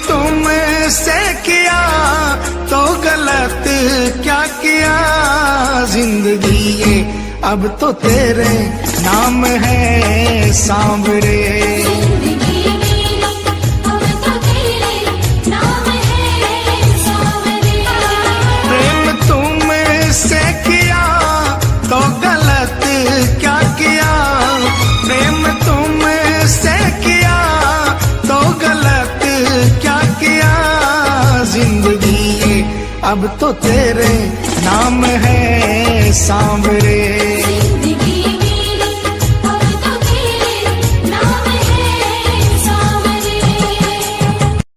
तुमसे किया तो गलत क्या किया, जिंदगी ये अब तो तेरे नाम है सांवरे। प्रेम तुमसे किया तो गलत क्या किया, प्रेम तुमसे किया तो गलत क्या किया, जिंदगी ये अब तो तेरे नाम है सांवरे।